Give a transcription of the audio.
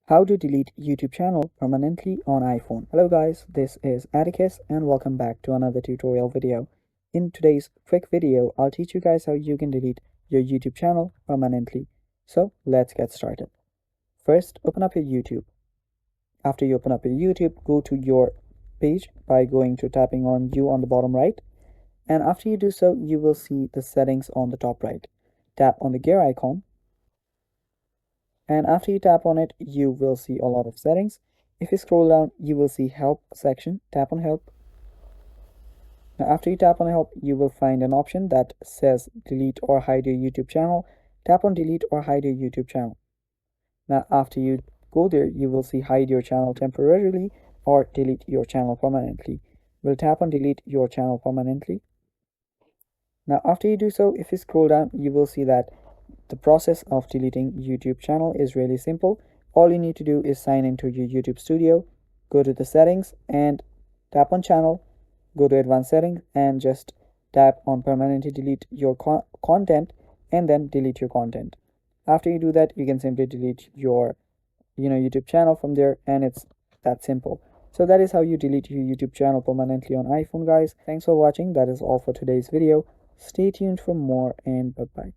How to delete YouTube channel permanently on iPhone. Hello guys, this is Atticus and welcome back to another tutorial video. In today's quick video, I'll teach you guys how you can delete your YouTube channel permanently. So let's get started. First, open up your YouTube. After you open up your YouTube, go to your page by going to tapping on you on the bottom right. And after you do so, you will see the settings on the top right. Tap on the gear icon. And after you tap on it, you will see a lot of settings. If you scroll down, you will see help section. Tap on help. Now after you tap on help, you will find an option that says delete or hide your YouTube channel. Tap on delete or hide your YouTube channel. Now after you go there, you will see hide your channel temporarily or delete your channel permanently. We'll tap on delete your channel permanently. Now after you do so, if you scroll down, you will see that the process of deleting YouTube channel is really simple. All you need to do is sign into your YouTube Studio, go to the settings and tap on channel, go to advanced settings and just tap on permanently delete your content and then delete your content. After you do that, you can simply delete your YouTube channel from there, and it's that simple. So that is how you delete your YouTube channel permanently on iPhone, guys. Thanks for watching. That is all for today's video. Stay tuned for more and bye bye.